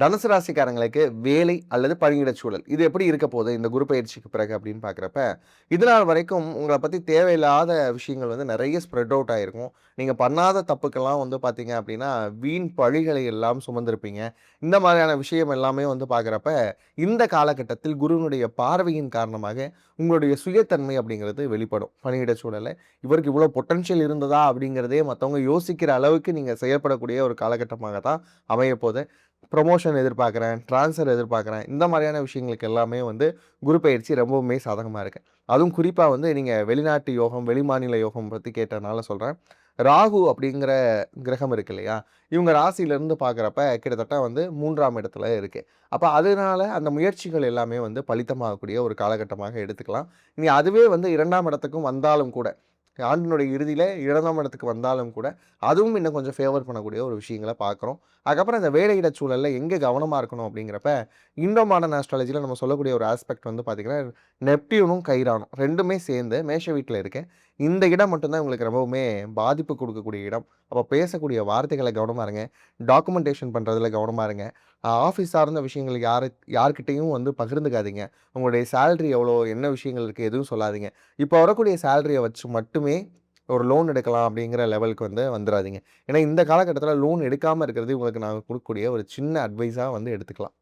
தனுசு ராசிக்காரங்களுக்கு வேலை அல்லது பணியிடச் சூழல் இது எப்படி இருக்க போகுது இந்த குரு பயிற்சிக்கு பிறகு அப்படின்னு பார்க்குறப்ப, இதுநாள் வரைக்கும் உங்கள பத்தி தேவையில்லாத விஷயங்கள் வந்து நெறைய ஸ்ப்ரெட் அவுட் ஆயிருக்கும். நீங்க பண்ணாத தப்புக்கெல்லாம் வந்து பார்த்தீங்க அப்படின்னா, வீண் பழிகளை எல்லாம் சுமந்திருப்பீங்க. இந்த மாதிரியான விஷயம் எல்லாமே வந்து பார்க்குறப்ப, இந்த காலகட்டத்தில் குருவினுடைய பார்வையின் காரணமாக உங்களுடைய சுயத்தன்மை அப்படிங்கிறது வெளிப்படும். பணியிடச் சூழல்ல இவருக்கு இவ்வளோ பொட்டன்ஷியல் இருந்ததா அப்படிங்கிறதே மத்தவங்க யோசிக்கிற அளவுக்கு நீங்க செயல்படக்கூடிய ஒரு காலகட்டமாக தான் அமையப்போது. ப்ரமோஷன் எதிர்பார்க்குறேன், ட்ரான்ஸ்ஃபர் எதிர்பார்க்குறேன். இந்த மாதிரியான விஷயங்களுக்கு எல்லாமே வந்து குரு பெயர்ச்சி ரொம்பவுமே சாதகமா இருக்கு. அதுவும் குறிப்பா வந்து நீங்க வெளிநாட்டு யோகம், வெளிமாநில யோகம் பத்தி கேட்டனால சொல்றேன். ராகு அப்படிங்கிற கிரகம் இருக்கு இல்லையா? இவங்க ராசியிலருந்து பார்க்குறப்ப கிட்டத்தட்ட வந்து 3ஆம் இடத்துல இருக்கு. அப்ப அதனால அந்த முயற்சிகள் எல்லாமே வந்து பலிதமாகக்கூடிய ஒரு காலகட்டமாக எடுத்துக்கலாம். இனி அதுவே வந்து 2ஆம் இடத்துக்கும் வந்தாலும் கூட, ஆண்டினுடைய இறுதியில 2ஆம் இடத்துக்கு வந்தாலும் கூட, அதுவும் இன்னும் கொஞ்சம் ஃபேவர் பண்ணக்கூடிய ஒரு விஷயங்கள பார்க்குறோம். அதுக்கப்புறம் இந்த வேலையிட சூழல்ல எங்க கவனமா இருக்கணும் அப்படிங்கிறப்ப, இண்டோ மாடர்ன் ஆஸ்ட்ராலஜில நம்ம சொல்லக்கூடிய ஒரு ஆஸ்பெக்ட் வந்து பார்த்தீங்கன்னா, நெப்டியூனும், கைரானும் 2மே சேர்ந்து மேஷ வீட்ல இருக்கு. இந்த இடம் மட்டும் தான் உங்களுக்கு ரொம்பவுமே பாதிப்பு குடுக்கக்கூடிய இடம். அப்ப பேசக்கூடிய வார்த்தைகள கவனமா இருங்க. டாக்குமென்டேஷன் பண்றதுல கவனமா இருங்க. ஆஃபீஸ் சார்ந்த விஷயங்கள் யார்கிட்டயும் வந்து பகிர்ந்துக்காதீங்க. உங்களுடைய சேலரி எவ்வளோ? என்ன விஷயங்கள் இருக்கு? எதுவும் சொல்லாதீங்க. இப்ப வரக்கூடிய சேலரிய வச்சு மட்டுமே ஒரு லோன் எடுக்கலாம் அப்படிங்கிற லெவலுக்கு வந்து வந்துராதீங்க. ஏன்னா, இந்த காலகட்டத்தில லோன் எடுக்காம இருக்கிறது உங்களுக்கு நான் குடுக்கக்கூடிய ஒரு சின்ன அட்வைஸா வந்து எடுத்துக்கலாம்.